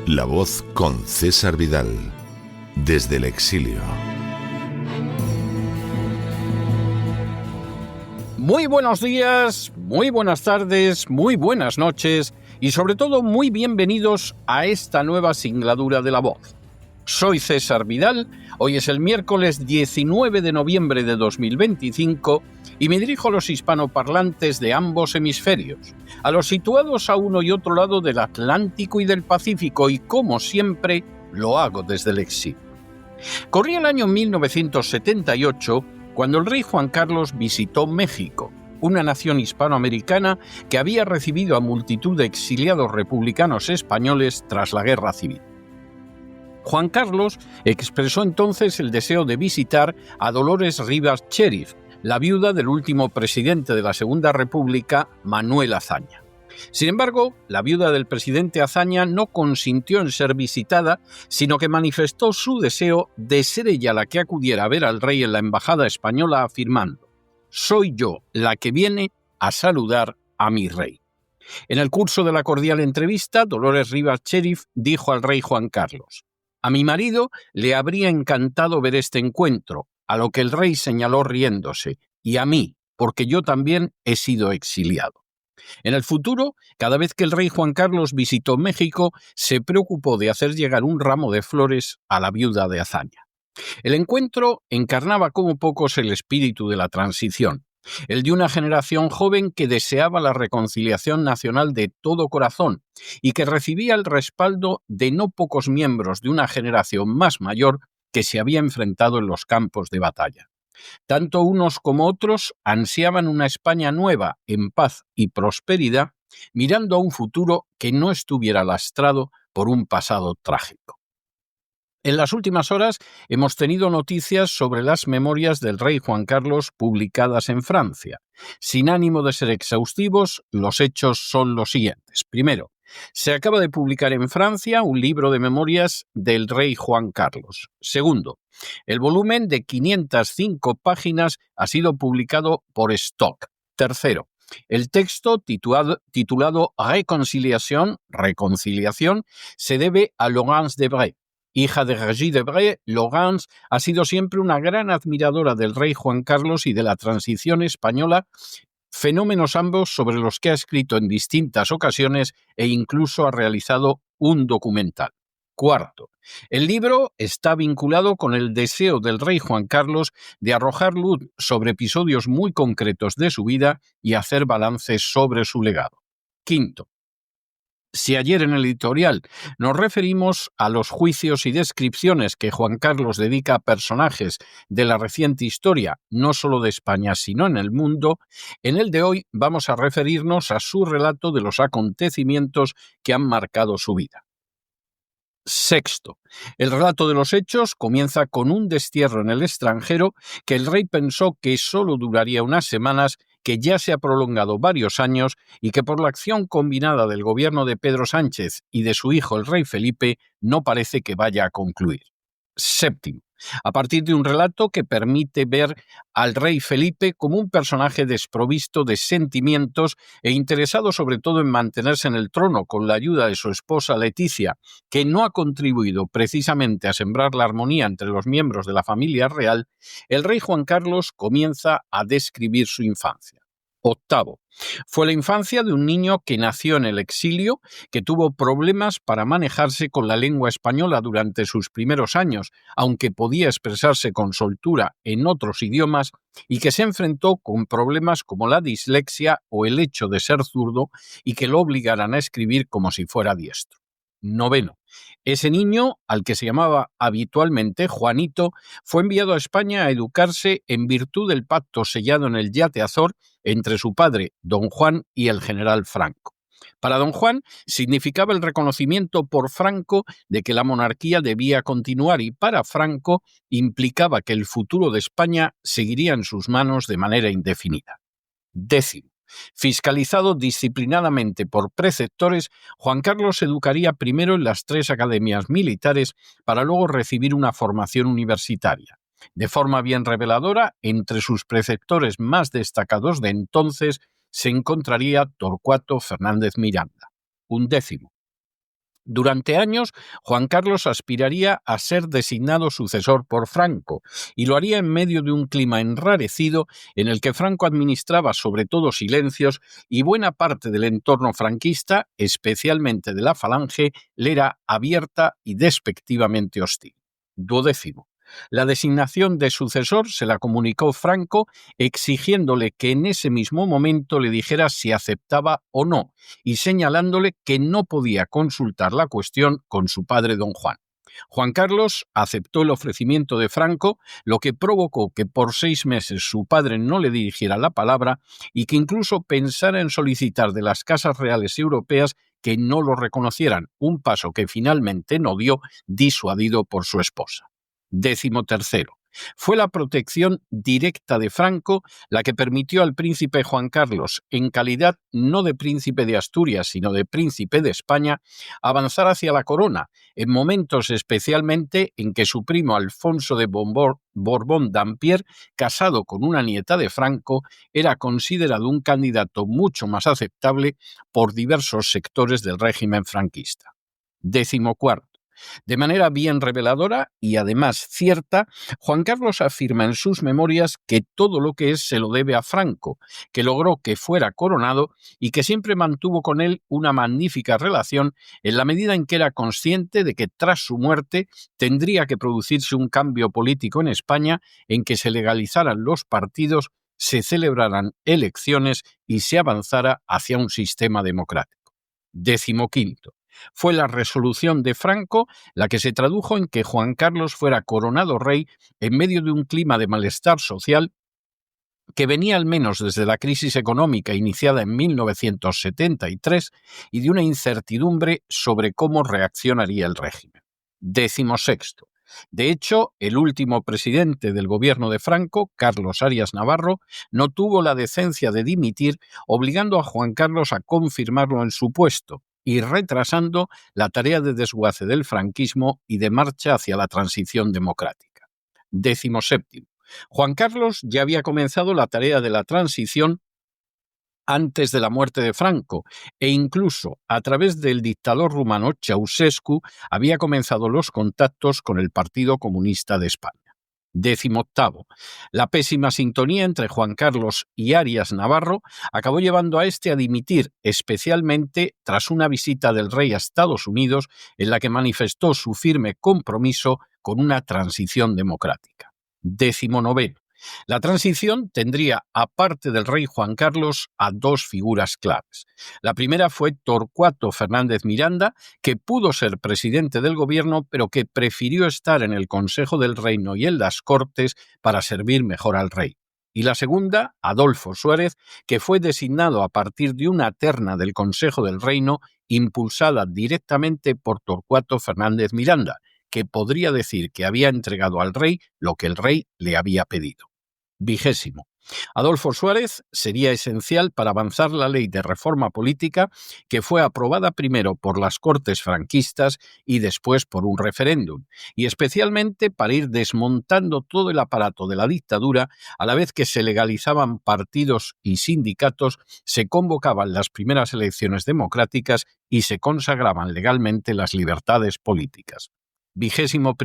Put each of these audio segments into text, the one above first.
La Voz con César Vidal, desde el exilio. Muy buenos días, muy buenas tardes, muy buenas noches y sobre todo muy bienvenidos a esta nueva singladura de La Voz. Soy César Vidal, hoy es el miércoles 19 de noviembre de 2025 y me dirijo a los hispanoparlantes de ambos hemisferios, a los situados a uno y otro lado del Atlántico y del Pacífico y, como siempre, lo hago desde el exilio. Corría el año 1978 cuando el rey Juan Carlos visitó México, una nación hispanoamericana que había recibido a multitud de exiliados republicanos españoles tras la Guerra Civil. Juan Carlos expresó entonces el deseo de visitar a Dolores Rivas Cherif, la viuda del último presidente de la Segunda República, Manuel Azaña. Sin embargo, la viuda del presidente Azaña no consintió en ser visitada, sino que manifestó su deseo de ser ella la que acudiera a ver al rey en la embajada española, afirmando: «Soy yo la que viene a saludar a mi rey». En el curso de la cordial entrevista, Dolores Rivas Cherif dijo al rey Juan Carlos: «A mi marido le habría encantado ver este encuentro», a lo que el rey señaló riéndose, «y a mí, porque yo también he sido exiliado». En el futuro, cada vez que el rey Juan Carlos visitó México, se preocupó de hacer llegar un ramo de flores a la viuda de Azaña. El encuentro encarnaba como pocos el espíritu de la transición, el de una generación joven que deseaba la reconciliación nacional de todo corazón y que recibía el respaldo de no pocos miembros de una generación más mayor que se había enfrentado en los campos de batalla. Tanto unos como otros ansiaban una España nueva, en paz y prosperidad, mirando a un futuro que no estuviera lastrado por un pasado trágico. En las últimas horas hemos tenido noticias sobre las memorias del rey Juan Carlos publicadas en Francia. Sin ánimo de ser exhaustivos, los hechos son los siguientes. Primero, se acaba de publicar en Francia un libro de memorias del rey Juan Carlos. Segundo, el volumen de 505 páginas ha sido publicado por Stock. Tercero, el texto titulado Réconciliation, Reconciliación, se debe a Laurence Debray. Hija de Regis Debray, Laurence ha sido siempre una gran admiradora del rey Juan Carlos y de la transición española, fenómenos ambos sobre los que ha escrito en distintas ocasiones e incluso ha realizado un documental. Cuarto, el libro está vinculado con el deseo del rey Juan Carlos de arrojar luz sobre episodios muy concretos de su vida y hacer balances sobre su legado. Quinto, si ayer en el editorial nos referimos a los juicios y descripciones que Juan Carlos dedica a personajes de la reciente historia, no solo de España, sino en el mundo, en el de hoy vamos a referirnos a su relato de los acontecimientos que han marcado su vida. Sexto, el relato de los hechos comienza con un destierro en el extranjero que el rey pensó que solo duraría unas semanas, que ya se ha prolongado varios años y que por la acción combinada del gobierno de Pedro Sánchez y de su hijo el rey Felipe no parece que vaya a concluir. Séptimo, a partir de un relato que permite ver al rey Felipe como un personaje desprovisto de sentimientos e interesado sobre todo en mantenerse en el trono con la ayuda de su esposa Leticia, que no ha contribuido precisamente a sembrar la armonía entre los miembros de la familia real, el rey Juan Carlos comienza a describir su infancia. Octavo, fue la infancia de un niño que nació en el exilio, que tuvo problemas para manejarse con la lengua española durante sus primeros años, aunque podía expresarse con soltura en otros idiomas, y que se enfrentó con problemas como la dislexia o el hecho de ser zurdo y que lo obligaran a escribir como si fuera diestro. Noveno, ese niño, al que se llamaba habitualmente Juanito, fue enviado a España a educarse en virtud del pacto sellado en el Yate Azor entre su padre, don Juan, y el general Franco. Para don Juan significaba el reconocimiento por Franco de que la monarquía debía continuar y para Franco implicaba que el futuro de España seguiría en sus manos de manera indefinida. 10. Fiscalizado disciplinadamente por preceptores, Juan Carlos se educaría primero en las 3 academias militares para luego recibir una formación universitaria. De forma bien reveladora, entre sus preceptores más destacados de entonces se encontraría Torcuato Fernández Miranda. 11. Durante años, Juan Carlos aspiraría a ser designado sucesor por Franco, y lo haría en medio de un clima enrarecido en el que Franco administraba sobre todo silencios y buena parte del entorno franquista, especialmente de la Falange, le era abierta y despectivamente hostil. 12. La designación de sucesor se la comunicó Franco exigiéndole que en ese mismo momento le dijera si aceptaba o no y señalándole que no podía consultar la cuestión con su padre don Juan. Juan Carlos aceptó el ofrecimiento de Franco, lo que provocó que por 6 meses su padre no le dirigiera la palabra y que incluso pensara en solicitar de las casas reales europeas que no lo reconocieran, un paso que finalmente no dio, disuadido por su esposa. 13. Fue la protección directa de Franco la que permitió al príncipe Juan Carlos, en calidad no de príncipe de Asturias, sino de príncipe de España, avanzar hacia la corona, en momentos especialmente en que su primo Alfonso de Borbón-Dampierre, casado con una nieta de Franco, era considerado un candidato mucho más aceptable por diversos sectores del régimen franquista. 14. De manera bien reveladora y además cierta, Juan Carlos afirma en sus memorias que todo lo que es se lo debe a Franco, que logró que fuera coronado y que siempre mantuvo con él una magnífica relación en la medida en que era consciente de que tras su muerte tendría que producirse un cambio político en España en que se legalizaran los partidos, se celebraran elecciones y se avanzara hacia un sistema democrático. 15. Fue la resolución de Franco la que se tradujo en que Juan Carlos fuera coronado rey en medio de un clima de malestar social que venía al menos desde la crisis económica iniciada en 1973 y de una incertidumbre sobre cómo reaccionaría el régimen. 16. De hecho, el último presidente del gobierno de Franco, Carlos Arias Navarro, no tuvo la decencia de dimitir, obligando a Juan Carlos a confirmarlo en su puesto y retrasando la tarea de desguace del franquismo y de marcha hacia la transición democrática. 17. Juan Carlos ya había comenzado la tarea de la transición antes de la muerte de Franco e incluso a través del dictador rumano Ceausescu había comenzado los contactos con el Partido Comunista de España. 18. La pésima sintonía entre Juan Carlos y Arias Navarro acabó llevando a este a dimitir, especialmente tras una visita del rey a Estados Unidos en la que manifestó su firme compromiso con una transición democrática. 19. La transición tendría, aparte del rey Juan Carlos, a 2 figuras claves. La primera fue Torcuato Fernández Miranda, que pudo ser presidente del gobierno, pero que prefirió estar en el Consejo del Reino y en las Cortes para servir mejor al rey. Y la segunda, Adolfo Suárez, que fue designado a partir de una terna del Consejo del Reino impulsada directamente por Torcuato Fernández Miranda, que podría decir que había entregado al rey lo que el rey le había pedido. 20. Adolfo Suárez sería esencial para avanzar la ley de reforma política que fue aprobada primero por las Cortes franquistas y después por un referéndum, y especialmente para ir desmontando todo el aparato de la dictadura a la vez que se legalizaban partidos y sindicatos, se convocaban las primeras elecciones democráticas y se consagraban legalmente las libertades políticas. 21.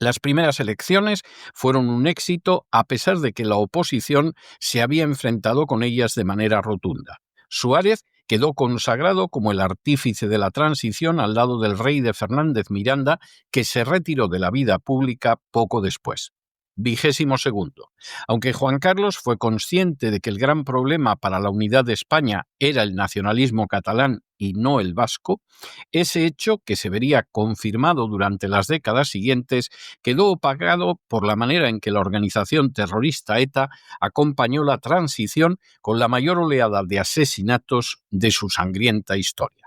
Las primeras elecciones fueron un éxito a pesar de que la oposición se había enfrentado con ellas de manera rotunda. Suárez quedó consagrado como el artífice de la transición al lado del rey de Fernández Miranda, que se retiró de la vida pública poco después. 22º. Aunque Juan Carlos fue consciente de que el gran problema para la unidad de España era el nacionalismo catalán y no el vasco, ese hecho, que se vería confirmado durante las décadas siguientes, quedó opacado por la manera en que la organización terrorista ETA acompañó la transición con la mayor oleada de asesinatos de su sangrienta historia.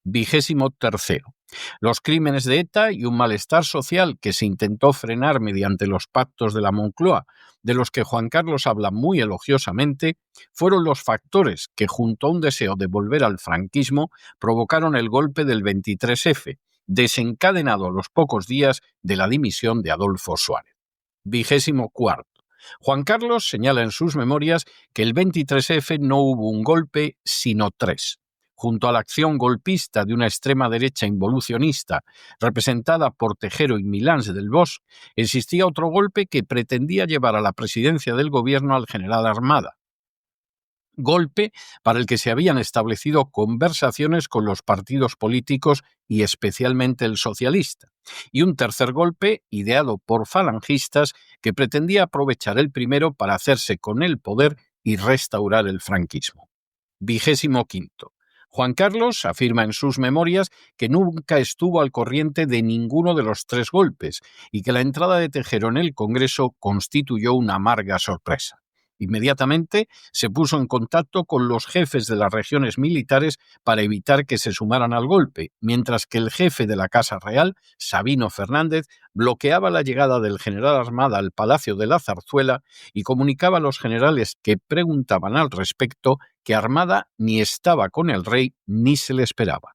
23º. Los crímenes de ETA y un malestar social que se intentó frenar mediante los pactos de la Moncloa, de los que Juan Carlos habla muy elogiosamente, fueron los factores que, junto a un deseo de volver al franquismo, provocaron el golpe del 23F, desencadenado a los pocos días de la dimisión de Adolfo Suárez. 24º. Juan Carlos señala en sus memorias que el 23F no hubo un golpe, sino 3. Junto a la acción golpista de una extrema derecha involucionista representada por Tejero y Milans del Bosch, existía otro golpe que pretendía llevar a la presidencia del gobierno al general Armada. Golpe para el que se habían establecido conversaciones con los partidos políticos y especialmente el socialista. Y un tercer golpe, ideado por falangistas, que pretendía aprovechar el primero para hacerse con el poder y restaurar el franquismo. 25º. Juan Carlos afirma en sus memorias que nunca estuvo al corriente de ninguno de los 3 golpes y que la entrada de Tejero en el Congreso constituyó una amarga sorpresa. Inmediatamente se puso en contacto con los jefes de las regiones militares para evitar que se sumaran al golpe, mientras que el jefe de la Casa Real, Sabino Fernández, bloqueaba la llegada del general Armada al Palacio de la Zarzuela y comunicaba a los generales que preguntaban al respecto que Armada ni estaba con el rey ni se le esperaba.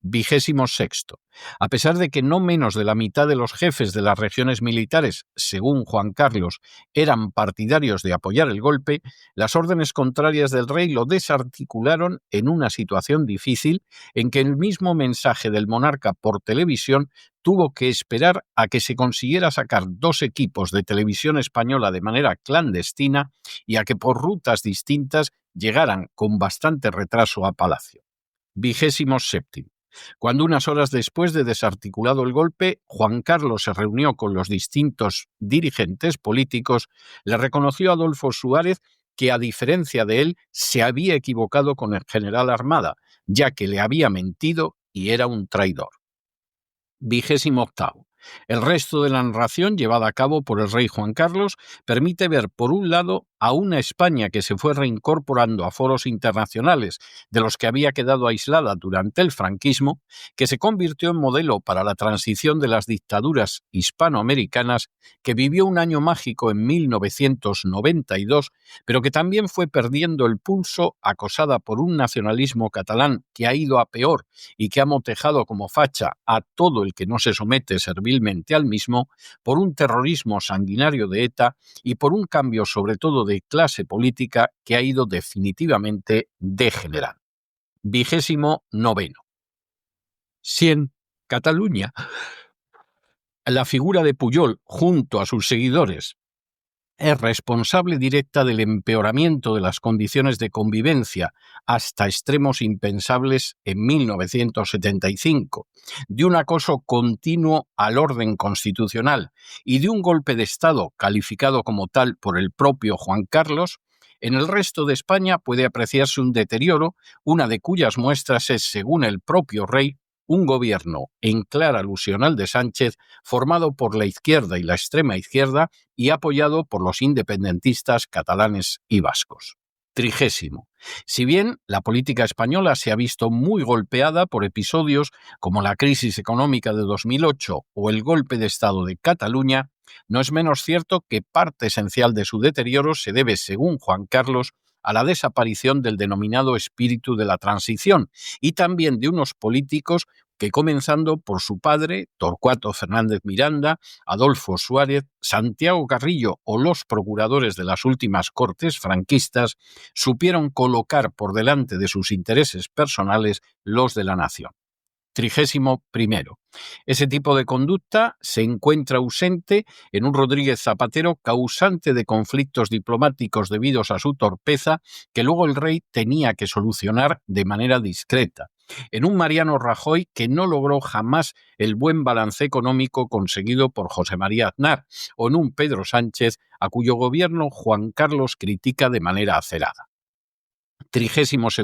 26º. A pesar de que no menos de la mitad de los jefes de las regiones militares, según Juan Carlos, eran partidarios de apoyar el golpe, las órdenes contrarias del rey lo desarticularon en una situación difícil en que el mismo mensaje del monarca por televisión tuvo que esperar a que se consiguiera sacar 2 equipos de televisión española de manera clandestina y a que por rutas distintas llegaran con bastante retraso a Palacio. 27º. Cuando unas horas después de desarticulado el golpe, Juan Carlos se reunió con los distintos dirigentes políticos, le reconoció a Adolfo Suárez que, a diferencia de él, se había equivocado con el general Armada, ya que le había mentido y era un traidor. 28º. El resto de la narración, llevada a cabo por el rey Juan Carlos, permite ver, por un lado, a una España que se fue reincorporando a foros internacionales de los que había quedado aislada durante el franquismo, que se convirtió en modelo para la transición de las dictaduras hispanoamericanas, que vivió un año mágico en 1992, pero que también fue perdiendo el pulso acosada por un nacionalismo catalán que ha ido a peor y que ha motejado como facha a todo el que no se somete servilmente al mismo, por un terrorismo sanguinario de ETA y por un cambio sobre todo de clase política que ha ido definitivamente degenerando. 29º. Si en Cataluña la figura de Pujol, junto a sus seguidores, es responsable directa del empeoramiento de las condiciones de convivencia hasta extremos impensables en 1975, de un acoso continuo al orden constitucional y de un golpe de Estado calificado como tal por el propio Juan Carlos, en el resto de España puede apreciarse un deterioro, una de cuyas muestras es, según el propio rey, un gobierno en clara alusión al de Sánchez, formado por la izquierda y la extrema izquierda y apoyado por los independentistas catalanes y vascos. 30º. Si bien la política española se ha visto muy golpeada por episodios como la crisis económica de 2008 o el golpe de Estado de Cataluña, no es menos cierto que parte esencial de su deterioro se debe, según Juan Carlos, a la desaparición del denominado espíritu de la transición y también de unos políticos que, comenzando por su padre, Torcuato Fernández Miranda, Adolfo Suárez, Santiago Carrillo o los procuradores de las últimas cortes franquistas, supieron colocar por delante de sus intereses personales los de la nación. 31º. Ese tipo de conducta se encuentra ausente en un Rodríguez Zapatero causante de conflictos diplomáticos debidos a su torpeza que luego el rey tenía que solucionar de manera discreta, en un Mariano Rajoy que no logró jamás el buen balance económico conseguido por José María Aznar, o en un Pedro Sánchez a cuyo gobierno Juan Carlos critica de manera acerada. 32.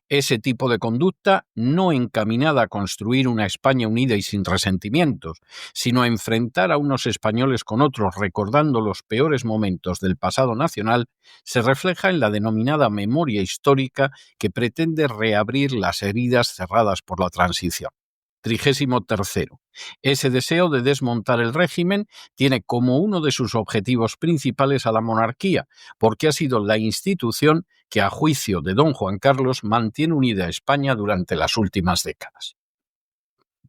Ese tipo de conducta, no encaminada a construir una España unida y sin resentimientos, sino a enfrentar a unos españoles con otros recordando los peores momentos del pasado nacional, se refleja en la denominada memoria histórica que pretende reabrir las heridas cerradas por la transición. 33. Ese deseo de desmontar el régimen tiene como uno de sus objetivos principales a la monarquía, porque ha sido la institución que, a juicio de don Juan Carlos, mantiene unida a España durante las últimas décadas.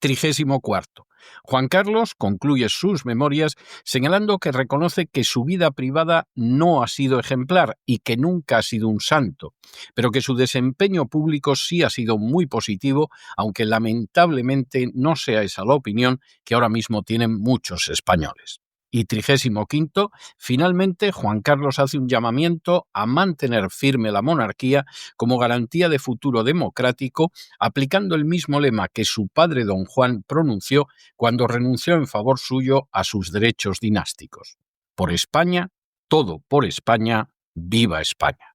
34. Juan Carlos concluye sus memorias señalando que reconoce que su vida privada no ha sido ejemplar y que nunca ha sido un santo, pero que su desempeño público sí ha sido muy positivo, aunque lamentablemente no sea esa la opinión que ahora mismo tienen muchos españoles. Y 35. Finalmente, Juan Carlos hace un llamamiento a mantener firme la monarquía como garantía de futuro democrático, aplicando el mismo lema que su padre don Juan pronunció cuando renunció en favor suyo a sus derechos dinásticos. Por España, todo por España, viva España.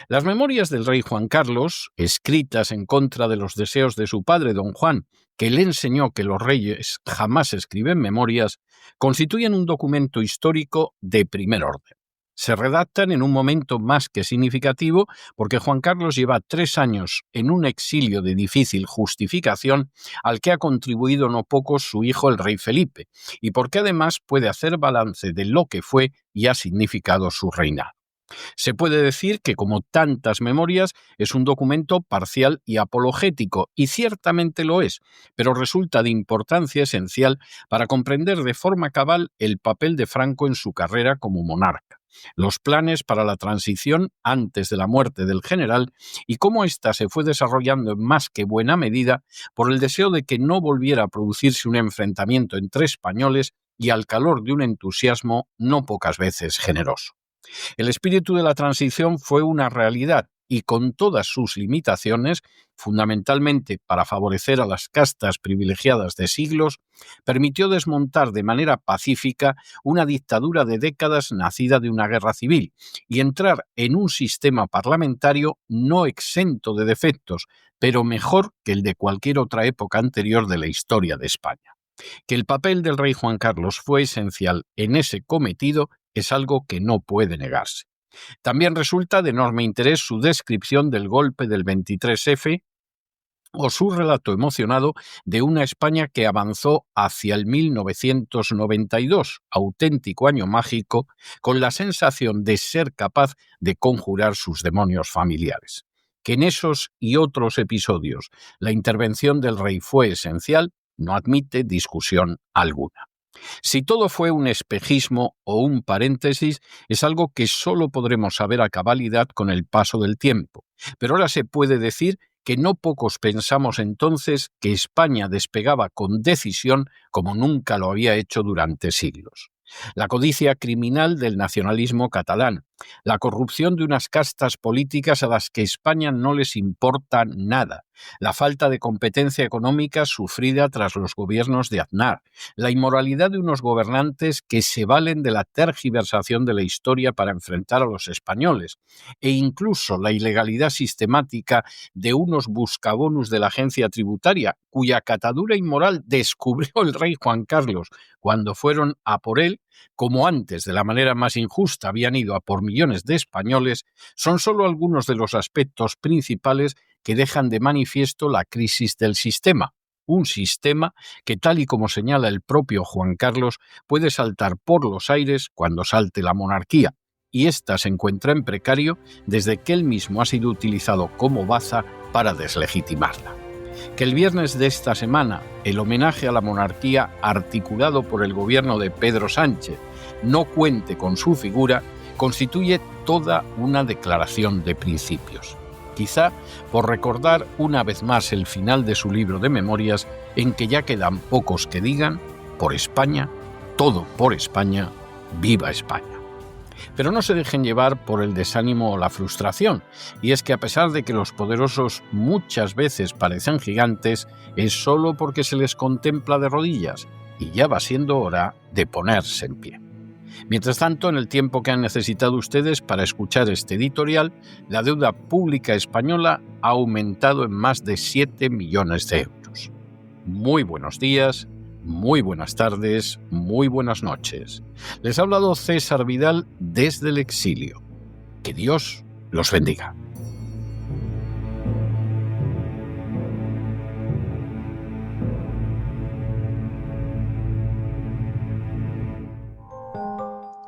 Las memorias del rey Juan Carlos, escritas en contra de los deseos de su padre don Juan, que le enseñó que los reyes jamás escriben memorias, constituyen un documento histórico de primer orden. Se redactan en un momento más que significativo porque Juan Carlos lleva 3 años en un exilio de difícil justificación al que ha contribuido no poco su hijo el rey Felipe, y porque además puede hacer balance de lo que fue y ha significado su reinado. Se puede decir que, como tantas memorias, es un documento parcial y apologético, y ciertamente lo es, pero resulta de importancia esencial para comprender de forma cabal el papel de Franco en su carrera como monarca, los planes para la transición antes de la muerte del general y cómo ésta se fue desarrollando en más que buena medida por el deseo de que no volviera a producirse un enfrentamiento entre españoles y al calor de un entusiasmo no pocas veces generoso. El espíritu de la transición fue una realidad y, con todas sus limitaciones, fundamentalmente para favorecer a las castas privilegiadas de siglos, permitió desmontar de manera pacífica una dictadura de décadas nacida de una guerra civil y entrar en un sistema parlamentario no exento de defectos, pero mejor que el de cualquier otra época anterior de la historia de España. Que el papel del rey Juan Carlos fue esencial en ese cometido es algo que no puede negarse. También resulta de enorme interés su descripción del golpe del 23F o su relato emocionado de una España que avanzó hacia el 1992, auténtico año mágico, con la sensación de ser capaz de conjurar sus demonios familiares. Que en esos y otros episodios la intervención del rey fue esencial, no admite discusión alguna. Si todo fue un espejismo o un paréntesis, es algo que solo podremos saber a cabalidad con el paso del tiempo. Pero ahora se puede decir que no pocos pensamos entonces que España despegaba con decisión como nunca lo había hecho durante siglos. La codicia criminal del nacionalismo catalán, la corrupción de unas castas políticas a las que España no les importa nada, la falta de competencia económica sufrida tras los gobiernos de Aznar, la inmoralidad de unos gobernantes que se valen de la tergiversación de la historia para enfrentar a los españoles, e incluso la ilegalidad sistemática de unos buscabonus de la agencia tributaria, cuya catadura inmoral descubrió el rey Juan Carlos cuando fueron a por él, como antes de la manera más injusta habían ido a por millones de españoles, son solo algunos de los aspectos principales que dejan de manifiesto la crisis del sistema. Un sistema que, tal y como señala el propio Juan Carlos, puede saltar por los aires cuando salte la monarquía, y ésta se encuentra en precario desde que él mismo ha sido utilizado como baza para deslegitimarla. Que el viernes de esta semana el homenaje a la monarquía articulado por el gobierno de Pedro Sánchez no cuente con su figura constituye toda una declaración de principios. Quizá por recordar una vez más el final de su libro de memorias, en que ya quedan pocos que digan: por España, todo por España, viva España. Pero no se dejen llevar por el desánimo o la frustración, y es que a pesar de que los poderosos muchas veces parecen gigantes, es solo porque se les contempla de rodillas, y ya va siendo hora de ponerse en pie. Mientras tanto, en el tiempo que han necesitado ustedes para escuchar este editorial, la deuda pública española ha aumentado en más de 7 millones de euros. Muy buenos días, muy buenas tardes, muy buenas noches. Les ha hablado César Vidal desde el exilio. Que Dios los bendiga.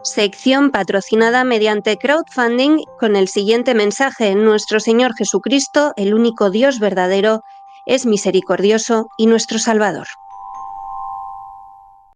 Sección patrocinada mediante crowdfunding con el siguiente mensaje: Nuestro Señor Jesucristo, el único Dios verdadero, es misericordioso y nuestro Salvador.